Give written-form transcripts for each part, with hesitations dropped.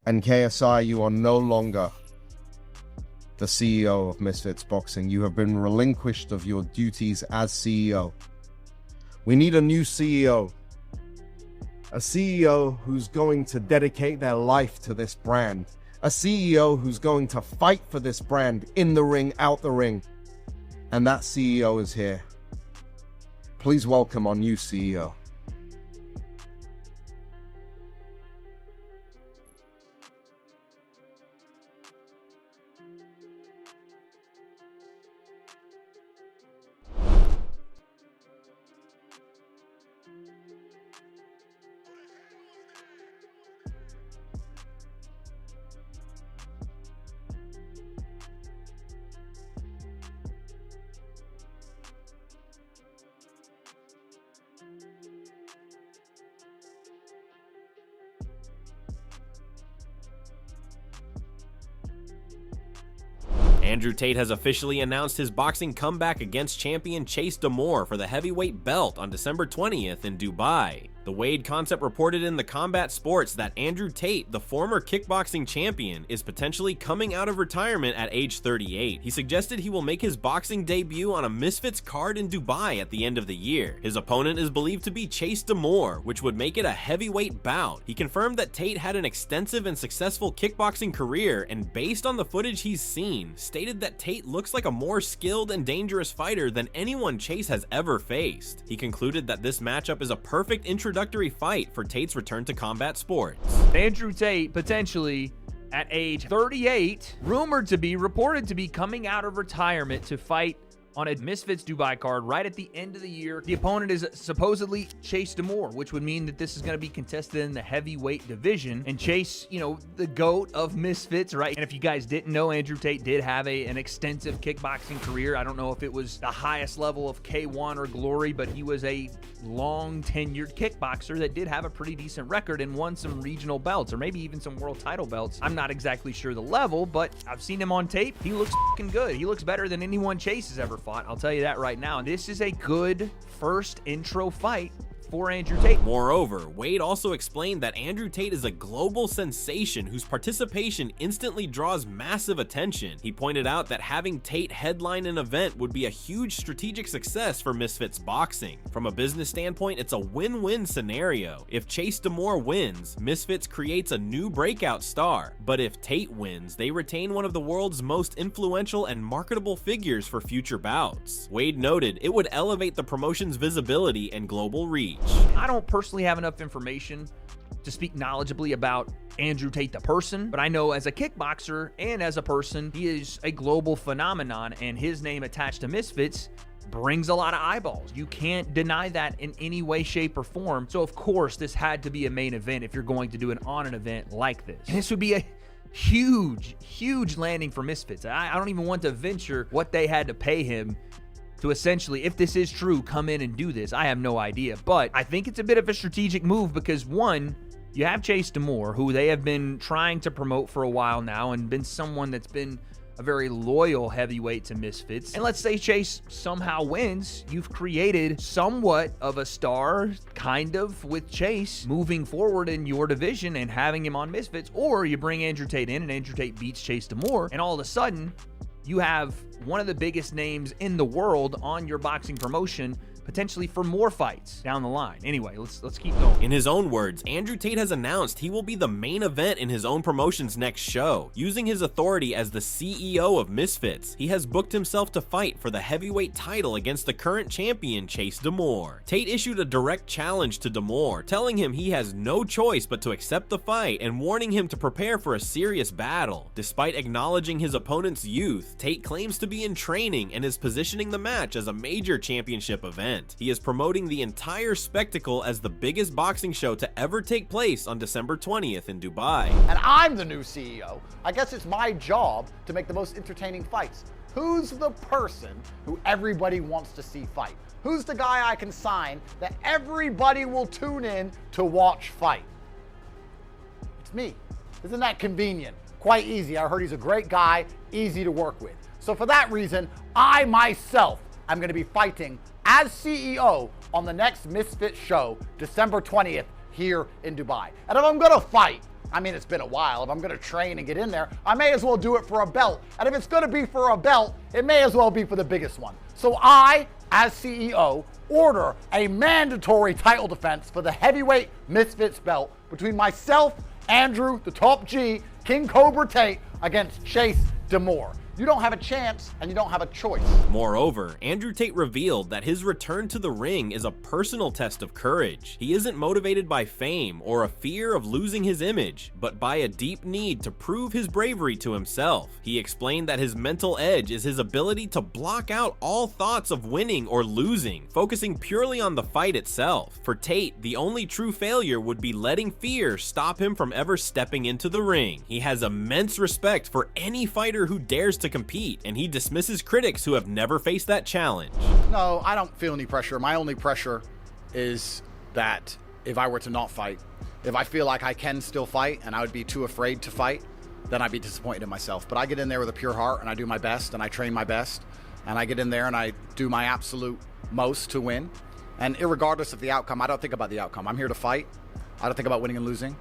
And KSI, you are no longer the CEO of Misfits Boxing. You have been relinquished of your duties as CEO. We need a new CEO. A CEO who's going to dedicate their life to this brand. A CEO who's going to fight for this brand in the ring, out the ring. And that CEO is here. Please welcome our new CEO. Andrew Tate has officially announced his boxing comeback against champion Chase DeMoor for the heavyweight belt on December 20th in Dubai. The Wade Concept reported in the Combat Sports that Andrew Tate, the former kickboxing champion, is potentially coming out of retirement at age 38. He suggested he will make his boxing debut on a Misfits card in Dubai at the end of the year. His opponent is believed to be Chase DeMoor, which would make it a heavyweight bout. He confirmed that Tate had an extensive and successful kickboxing career, and based on the footage he's seen, stated that Tate looks like a more skilled and dangerous fighter than anyone Chase has ever faced. He concluded that this matchup is a perfect introductory fight for Tate's return to combat sports. Andrew Tate potentially at age 38, reported to be coming out of retirement to fight on a Misfits Dubai card right at the end of the year. The opponent is supposedly Chase DeMoor, which would mean that this is going to be contested in the heavyweight division. And Chase, the GOAT of Misfits, right? And if you guys didn't know, Andrew Tate did have an extensive kickboxing career. I don't know if it was the highest level of K1 or glory, but he was a long tenured kickboxer that did have a pretty decent record and won some regional belts or maybe even some world title belts. I'm not exactly sure the level, but I've seen him on tape. He looks fucking good. He looks better than anyone Chase has ever fought. I'll tell you that right now. This is a good first intro fight for Andrew Tate. Moreover, Wade also explained that Andrew Tate is a global sensation whose participation instantly draws massive attention. He pointed out that having Tate headline an event would be a huge strategic success for Misfits Boxing. From a business standpoint, it's a win-win scenario. If Chase DeMoor wins, Misfits creates a new breakout star, but if Tate wins, they retain one of the world's most influential and marketable figures for future bouts. Wade noted it would elevate the promotion's visibility and global reach. I don't personally have enough information to speak knowledgeably about Andrew Tate the person, but I know as a kickboxer and as a person, he is a global phenomenon, and his name attached to Misfits brings a lot of eyeballs. You can't deny that in any way, shape, or form. So of course, this had to be a main event if you're going to do it on an event like this. And this would be a huge landing for Misfits. I don't even want to venture what they had to pay him to essentially, if this is true, come in and do this. I have no idea, but I think it's a bit of a strategic move because, one, you have Chase DeMoor, who they have been trying to promote for a while now and been someone that's been a very loyal heavyweight to Misfits. And let's say Chase somehow wins, you've created somewhat of a star, kind of, with Chase moving forward in your division and having him on Misfits, or you bring Andrew Tate in and Andrew Tate beats Chase DeMoor, and all of a sudden, you have one of the biggest names in the world on your boxing promotion, potentially for more fights down the line. Anyway, let's keep going. In his own words, Andrew Tate has announced he will be the main event in his own promotion's next show. Using his authority as the CEO of Misfits, he has booked himself to fight for the heavyweight title against the current champion, Chase DeMoor. Tate issued a direct challenge to DeMoor, telling him he has no choice but to accept the fight and warning him to prepare for a serious battle. Despite acknowledging his opponent's youth, Tate claims to be in training and is positioning the match as a major championship event. He is promoting the entire spectacle as the biggest boxing show to ever take place on December 20th in Dubai. And I'm the new CEO. I guess it's my job to make the most entertaining fights. Who's the person who everybody wants to see fight? Who's the guy I can sign that everybody will tune in to watch fight? It's me. Isn't that convenient? Quite easy. I heard he's a great guy, easy to work with. So for that reason, I myself am going to be fighting as CEO on the next Misfits show, December 20th, here in Dubai. And if I'm going to fight, I mean, it's been a while. If I'm going to train and get in there, I may as well do it for a belt. And if it's going to be for a belt, it may as well be for the biggest one. So I, as CEO, order a mandatory title defense for the heavyweight Misfits belt between myself, Andrew, the top G, King Cobra Tate, against Chase DeMoor. You don't have a chance, and you don't have a choice. Moreover, Andrew Tate revealed that his return to the ring is a personal test of courage. He isn't motivated by fame or a fear of losing his image, but by a deep need to prove his bravery to himself. He explained that his mental edge is his ability to block out all thoughts of winning or losing, focusing purely on the fight itself. For Tate, the only true failure would be letting fear stop him from ever stepping into the ring. He has immense respect for any fighter who dares to compete, and he dismisses critics who have never faced that challenge. No, I don't feel any pressure. My only pressure is that if I were to not fight, if I feel like I can still fight and I would be too afraid to fight, then I'd be disappointed in myself. But I get in there with a pure heart and I do my best and I train my best and I get in there and I do my absolute most to win. And irregardless of the outcome, I don't think about the outcome. I'm here to fight. I don't think about winning and losing.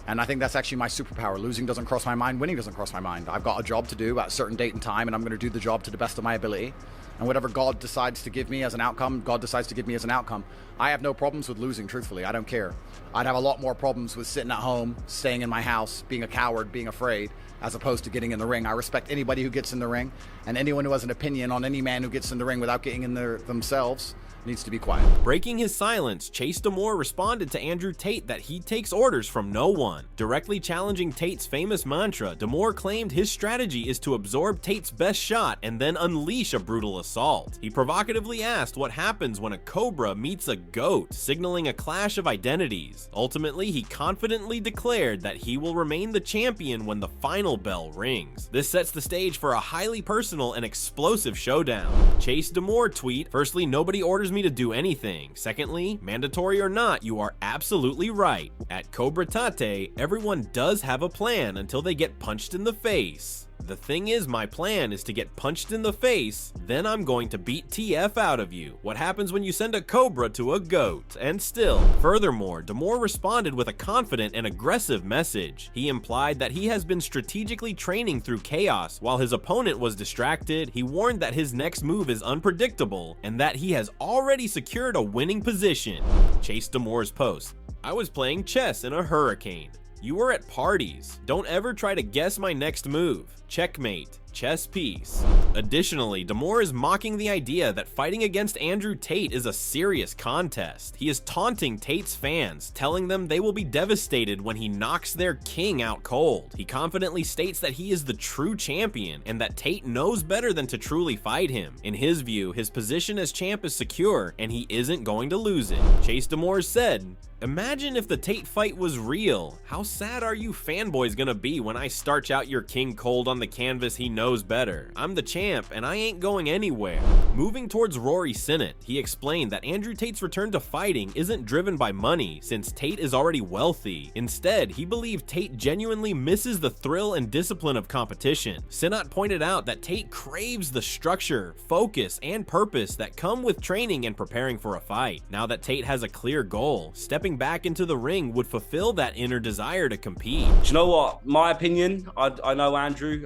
And I think that's actually my superpower. Losing doesn't cross my mind. Winning doesn't cross my mind. I've got a job to do at a certain date and time, and I'm going to do the job to the best of my ability. And whatever God decides to give me as an outcome, God decides to give me as an outcome. I have no problems with losing, truthfully. I don't care. I'd have a lot more problems with sitting at home, staying in my house, being a coward, being afraid, as opposed to getting in the ring. I respect anybody who gets in the ring, and anyone who has an opinion on any man who gets in the ring without getting in there themselves needs to be quiet. Breaking his silence, Chase DeMoor responded to Andrew Tate that he takes orders from no one. Directly challenging Tate's famous mantra, DeMoor claimed his strategy is to absorb Tate's best shot and then unleash a brutal assault. He provocatively asked what happens when a cobra meets a goat, signaling a clash of identities. Ultimately, he confidently declared that he will remain the champion when the final bell rings. This sets the stage for a highly personal and explosive showdown. Chase DeMoor tweet, "Firstly, nobody orders me to do anything. Secondly, mandatory or not, you are absolutely right. At Cobra Tate, everyone does have a plan until they get punched in the face. The thing is, my plan is to get punched in the face, then I'm going to beat TF out of you. What happens when you send a cobra to a goat?" And still. Furthermore, DeMoor responded with a confident and aggressive message. He implied that he has been strategically training through chaos while his opponent was distracted. He warned that his next move is unpredictable and that he has already secured a winning position. Chase DeMoor's post: "I was playing chess in a hurricane. You were at parties. Don't ever try to guess my next move. Checkmate. Chess piece." Additionally, DeMoor is mocking the idea that fighting against Andrew Tate is a serious contest. He is taunting Tate's fans, telling them they will be devastated when he knocks their king out cold. He confidently states that he is the true champion and that Tate knows better than to truly fight him. In his view, his position as champ is secure and he isn't going to lose it. Chase DeMoor said, "Imagine if the Tate fight was real. How sad are you fanboys gonna be when I starch out your king cold on the canvas he knows better? I'm the champ and I ain't going anywhere." Moving towards Rory Sinnott, he explained that Andrew Tate's return to fighting isn't driven by money since Tate is already wealthy. Instead, he believed Tate genuinely misses the thrill and discipline of competition. Sinnott pointed out that Tate craves the structure, focus, and purpose that come with training and preparing for a fight. Now that Tate has a clear goal, stepping back into the ring would fulfill that inner desire to compete. Do you know what? My opinion, I know Andrew.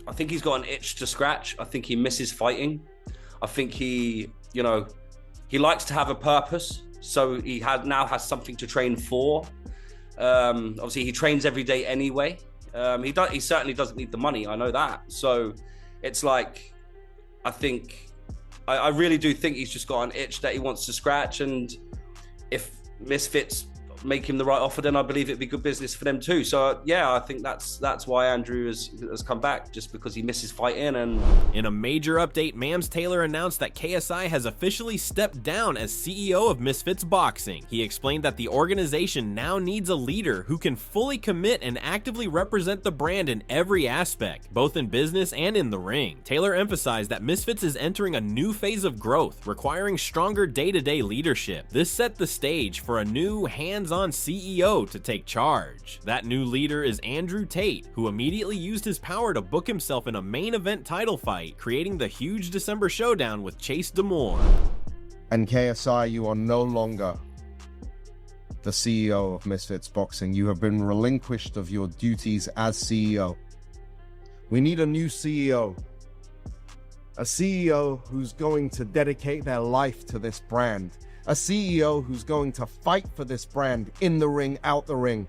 I think he's got an itch to scratch. I think he misses fighting. I think he likes to have a purpose. So he now has something to train for. Obviously, he trains every day anyway. He certainly doesn't need the money. I know that. So it's like, I really do think he's just got an itch that he wants to scratch. And if Misfits make him the right offer, then I believe it'd be good business for them too. So yeah, I think that's why Andrew has come back, just because he misses fighting. And in a major update, Mams Taylor announced that KSI has officially stepped down as CEO of Misfits Boxing. He explained that the organization now needs a leader who can fully commit and actively represent the brand in every aspect, both in business and in the ring. Taylor emphasized that Misfits is entering a new phase of growth, requiring stronger day-to-day leadership. This set the stage for a new hands-on CEO to take charge. That new leader is Andrew Tate, who immediately used his power to book himself in a main event title fight, creating the huge December showdown with Chase DeMoor. And KSI, you are no longer the CEO of Misfits Boxing. You have been relinquished of your duties as CEO. We need a new CEO. A CEO who's going to dedicate their life to this brand. A CEO who's going to fight for this brand in the ring, out the ring.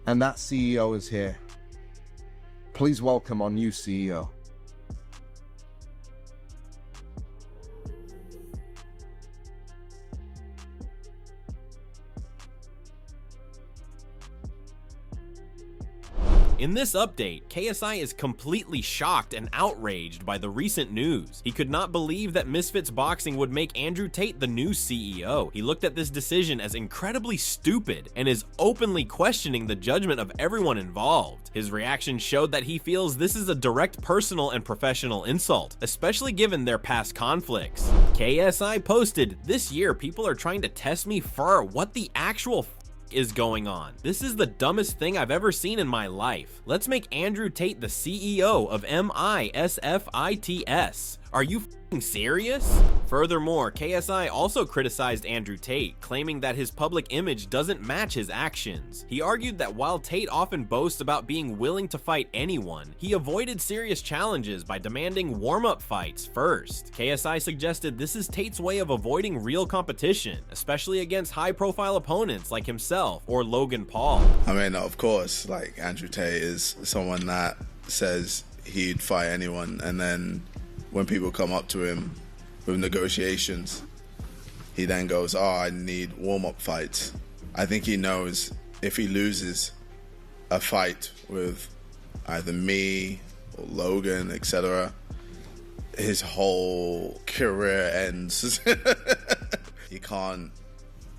And that CEO is here. Please welcome our new CEO. In this update, KSI is completely shocked and outraged by the recent news. He could not believe that Misfits Boxing would make Andrew Tate the new CEO. He looked at this decision as incredibly stupid and is openly questioning the judgment of everyone involved. His reaction showed that he feels this is a direct personal and professional insult, especially given their past conflicts. KSI posted, "This year people are trying to test me for what the actual is going on. This is the dumbest thing I've ever seen in my life. Let's make Andrew Tate the CEO of MISFITS. Are you f***ing serious?" Furthermore, KSI also criticized Andrew Tate, claiming that his public image doesn't match his actions. He argued that while Tate often boasts about being willing to fight anyone, he avoided serious challenges by demanding warm-up fights first. KSI suggested this is Tate's way of avoiding real competition, especially against high-profile opponents like himself or Logan Paul. I mean, of course, like, Andrew Tate is someone that says he'd fight anyone, and then when people come up to him with negotiations, he then goes, "Oh, I need warm-up fights." I think he knows if he loses a fight with either me or Logan, etc., his whole career ends. He can't,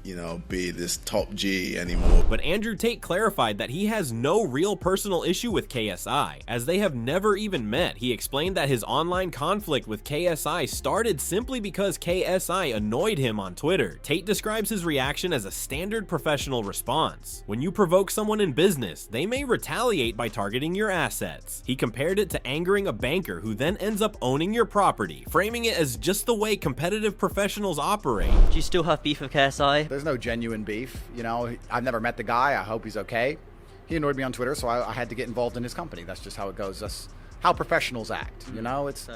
you know, be this top G anymore. But Andrew Tate clarified that he has no real personal issue with KSI, as they have never even met. He explained that his online conflict with KSI started simply because KSI annoyed him on Twitter. Tate describes his reaction as a standard professional response. When you provoke someone in business, they may retaliate by targeting your assets. He compared it to angering a banker who then ends up owning your property, framing it as just the way competitive professionals operate. Do you still have beef with KSI? There's no genuine beef. You know, I've never met the guy. I hope he's okay. He annoyed me on Twitter, so I had to get involved in his company. That's just how it goes. That's how professionals act. You know, it's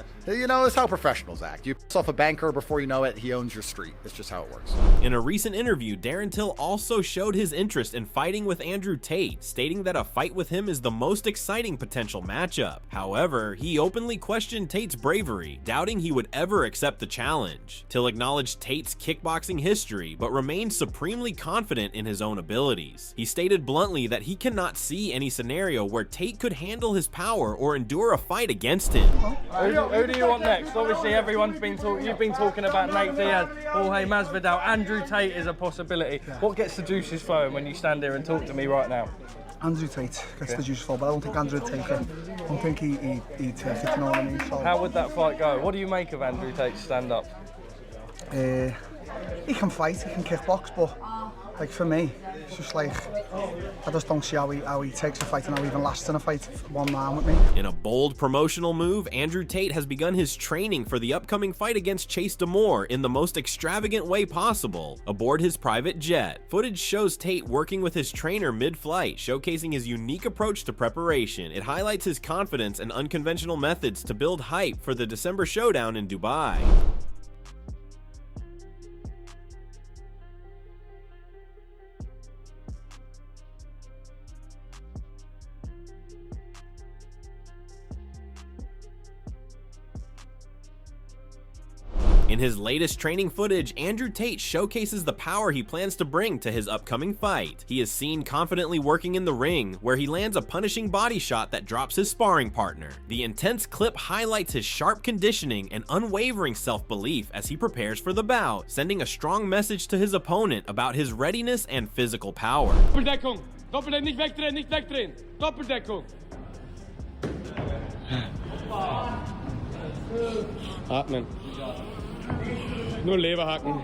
how professionals act. You piss off a banker, before you know it, he owns your street. It's just how it works. In a recent interview, Darren Till also showed his interest in fighting with Andrew Tate, stating that a fight with him is the most exciting potential matchup. However, he openly questioned Tate's bravery, doubting he would ever accept the challenge. Till acknowledged Tate's kickboxing history, but remained supremely confident in his own abilities. He stated bluntly that he cannot see any scenario where Tate could handle his power or endure a fight against him. Who do you want next? Obviously, you've been talking about Nate Diaz, Jorge Masvidal. Andrew Tate is a possibility. Yeah. What gets the juices flowing when you stand here and talk to me right now? Andrew Tate gets the juice flowing, but I don't think Andrew Tate can. I don't think he'd take it, you know what I mean? So, how would that fight go? What do you make of Andrew Tate's stand-up? He can fight, he can kickbox, but like for me, it's just like, I just don't see how he takes a fight and how he even lasts in a fight one man with me. In a bold promotional move, Andrew Tate has begun his training for the upcoming fight against Chase DeMoor in the most extravagant way possible, aboard his private jet. Footage shows Tate working with his trainer mid-flight, showcasing his unique approach to preparation. It highlights his confidence and unconventional methods to build hype for the December showdown in Dubai. In his latest training footage, Andrew Tate showcases the power he plans to bring to his upcoming fight. He is seen confidently working in the ring, where he lands a punishing body shot that drops his sparring partner. The intense clip highlights his sharp conditioning and unwavering self-belief as he prepares for the bout, sending a strong message to his opponent about his readiness and physical power. Doppeldeckung! Doppeldeckung, nicht wegdrehen, nicht wegdrehen! Doppeldeckung! Atmen. Nur Leber hacken.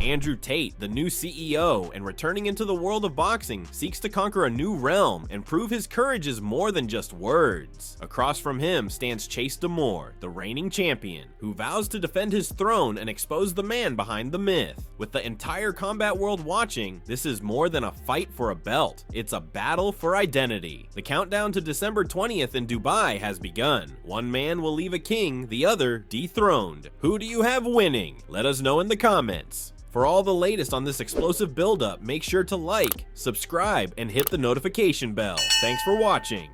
Andrew Tate, the new CEO and returning into the world of boxing, seeks to conquer a new realm and prove his courage is more than just words. Across from him stands Chase DeMoor, the reigning champion, who vows to defend his throne and expose the man behind the myth. With the entire combat world watching, this is more than a fight for a belt. It's a battle for identity. The countdown to December 20th in Dubai has begun. One man will leave a king, the other dethroned. Who do you have winning? Let us know in the comments. For all the latest on this explosive build-up, make sure to like, subscribe, and hit the notification bell. Thanks for watching.